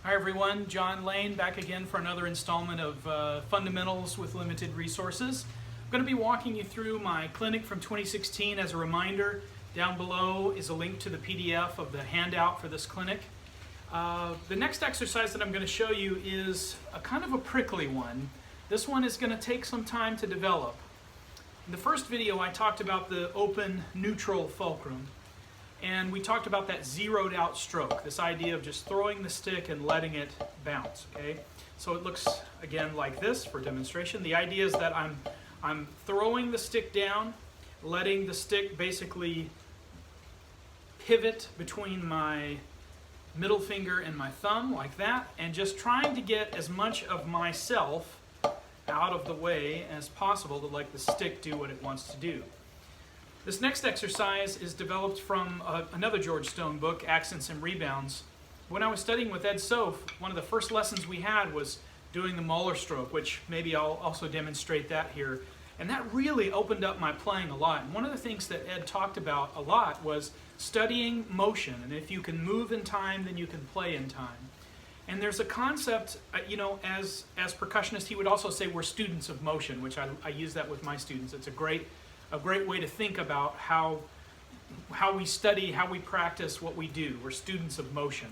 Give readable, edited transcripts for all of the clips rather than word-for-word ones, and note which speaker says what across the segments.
Speaker 1: Hi everyone, John Lane back again for another installment of Fundamentals with Limited Resources. I'm going to be walking you through my clinic from 2016. As a reminder, down below is a link to the PDF of the handout for this clinic. The next exercise that I'm going to show you is a kind of a prickly one. This one is going to take some time to develop. In the first video I talked about the open neutral fulcrum. And we talked about that zeroed out stroke, this idea of just throwing the stick and letting it bounce, okay? So it looks, again, like this for demonstration. The idea is that I'm throwing the stick down, letting the stick basically pivot between my middle finger and my thumb, like that, and just trying to get as much of myself out of the way as possible to let the stick do what it wants to do. This next exercise is developed from another George Stone book, Accents and Rebounds. When I was studying with Ed Soph, one of the first lessons we had was doing the Mahler stroke, which maybe I'll also demonstrate that here. And that really opened up my playing a lot. And one of the things that Ed talked about a lot was studying motion. And if you can move in time, then you can play in time. And there's a concept, as percussionists, he would also say we're students of motion, which I use that with my students. It's a great way to think about how we study, how we practice what we do. We're students of motion.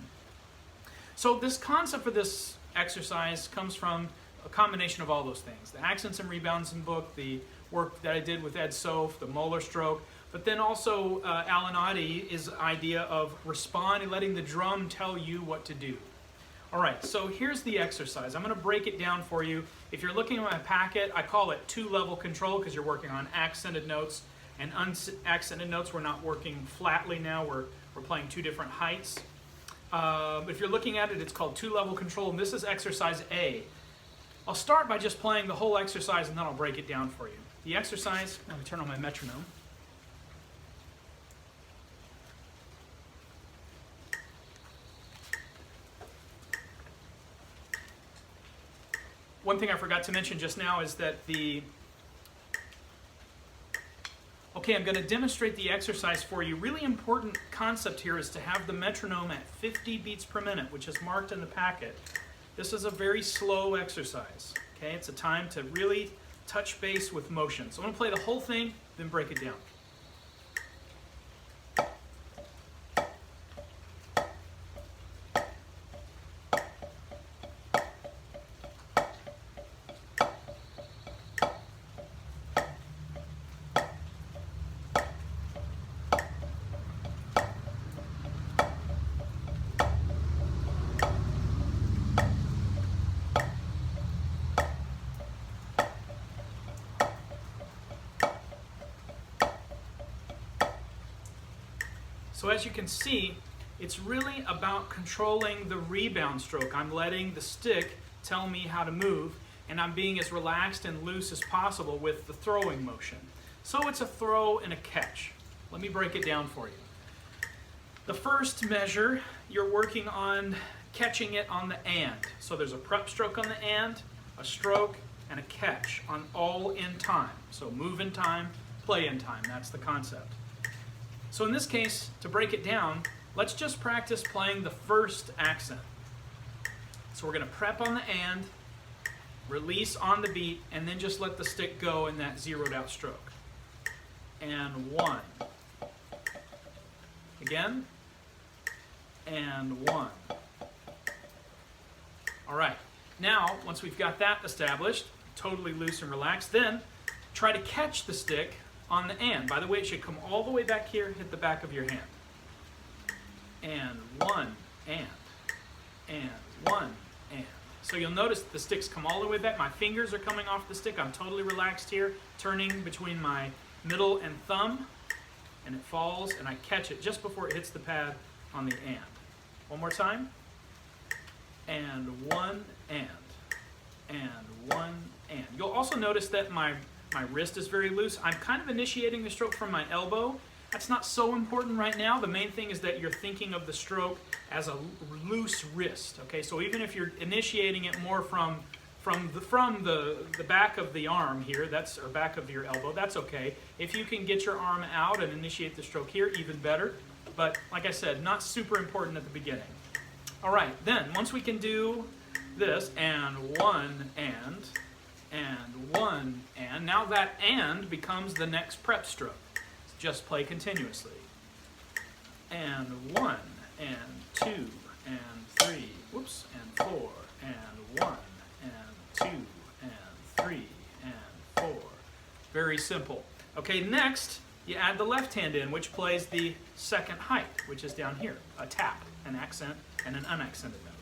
Speaker 1: So this concept for this exercise comes from a combination of all those things. The Accents and Rebounds in book, the work that I did with Ed Soph, the Mahler stroke, but then also Alan Ottey's idea of responding, letting the drum tell you what to do. All right, so here's the exercise. I'm going to break it down for you. If you're looking at my packet, I call it two-level control because you're working on accented notes and unaccented notes. We're not working flatly now. We're playing two different heights. But if you're looking at it, it's called two-level control, and this is exercise A. I'll start by just playing the whole exercise, and then I'll break it down for you. The exercise, let me turn on my metronome. One thing I forgot to mention just now is that I'm going to demonstrate the exercise for you. Really important concept here is to have the metronome at 50 beats per minute, which is marked in the packet. This is a very slow exercise, okay? It's a time to really touch base with motion. So I'm going to play the whole thing, then break it down. So as you can see, it's really about controlling the rebound stroke. I'm letting the stick tell me how to move, and I'm being as relaxed and loose as possible with the throwing motion. So it's a throw and a catch. Let me break it down for you. The first measure, you're working on catching it on the and. So there's a prep stroke on the and, a stroke, and a catch on all in time. So move in time, play in time. That's the concept. So in this case, to break it down, let's just practice playing the first accent. So we're going to prep on the and, release on the beat, and then just let the stick go in that zeroed out stroke. And one. Again. And one. All right. Now, once we've got that established, totally loose and relaxed, then try to catch the stick on the and. By the way, it should come all the way back here, hit the back of your hand. And one, and one, and. So you'll notice the sticks come all the way back. My fingers are coming off the stick. I'm totally relaxed here, turning between my middle and thumb, and it falls, and I catch it just before it hits the pad on the and. One more time. And one, and one, and. You'll also notice that my wrist is very loose. I'm kind of initiating the stroke from my elbow. That's not so important right now. The main thing is that you're thinking of the stroke as a loose wrist. Okay, so even if you're initiating it more from the back of the arm here, or back of your elbow, that's okay. If you can get your arm out and initiate the stroke here, even better. But like I said, not super important at the beginning. All right, then once we can do this, and one, and one, and now that and becomes the next prep stroke. Just play continuously. And one, and two, and three, whoops, and four, and one, and two, and three, and four. Very simple. Okay, next you add the left hand in, which plays the second height, which is down here, a tap, an accent, and an unaccented note.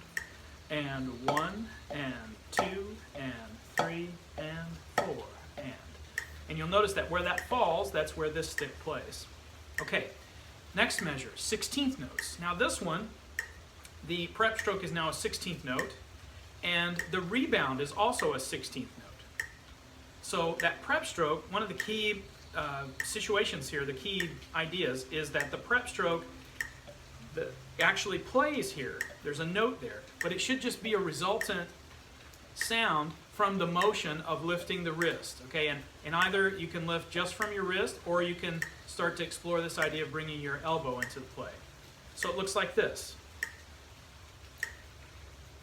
Speaker 1: And one, and two, and three, and four, and. And you'll notice that where that falls, that's where this stick plays. Okay, next measure, 16th notes. Now this one, the prep stroke is now a 16th note, and the rebound is also a 16th note. So that prep stroke, one of the key situations here, the key ideas, is that the prep stroke actually plays here. There's a note there, but it should just be a resultant sound from the motion of lifting the wrist. Okay, and either you can lift just from your wrist, or you can start to explore this idea of bringing your elbow into the play. So it looks like this.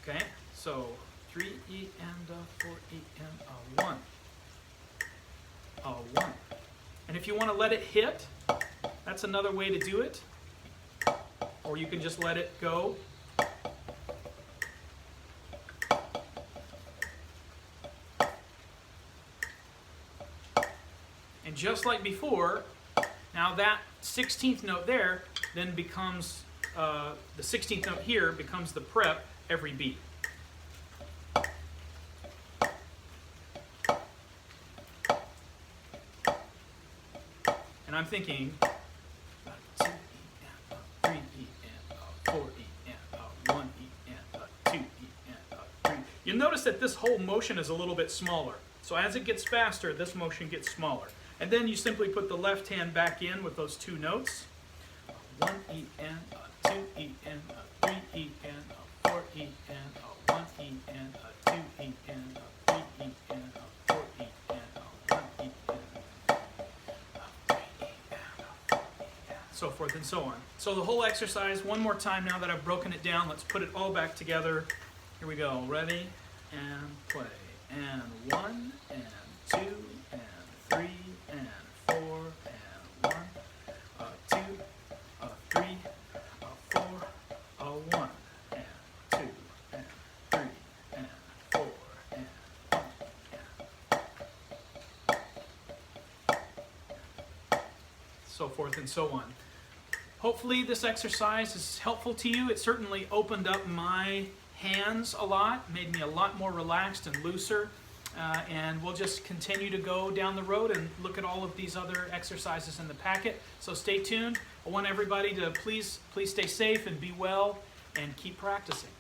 Speaker 1: Okay, so 3 E and a 4 E and a 1. A 1. And if you want to let it hit, that's another way to do it. Or you can just let it go. And just like before, now that 16th note there then becomes, the 16th note here becomes the prep every beat. And I'm thinking 2 E and a 3 E and a 4 E and a 1 E and a 2 E and a 3. You'll notice that this whole motion is a little bit smaller. So as it gets faster, this motion gets smaller. And then you simply put the left hand back in with those two notes. 1 E and a 2 E and a 3 E and a 4 E and a 1 E and a 2 E and a 3 E and a 4 E and a 1 E and a 3 E and a 4 E and so forth and so on. So the whole exercise, one more time now that I've broken it down, let's put it all back together. Here we go. Ready and play. And 1 and 2 and 3 and 4 and 1, a 2, a 3, a 4, a 1 and 2 and 3 and 4 and 1 and so forth and so on. Hopefully this exercise is helpful to you. It certainly opened up my hands a lot, made me a lot more relaxed and looser. And we'll just continue to go down the road and look at all of these other exercises in the packet. So stay tuned. I want everybody to please stay safe and be well and keep practicing.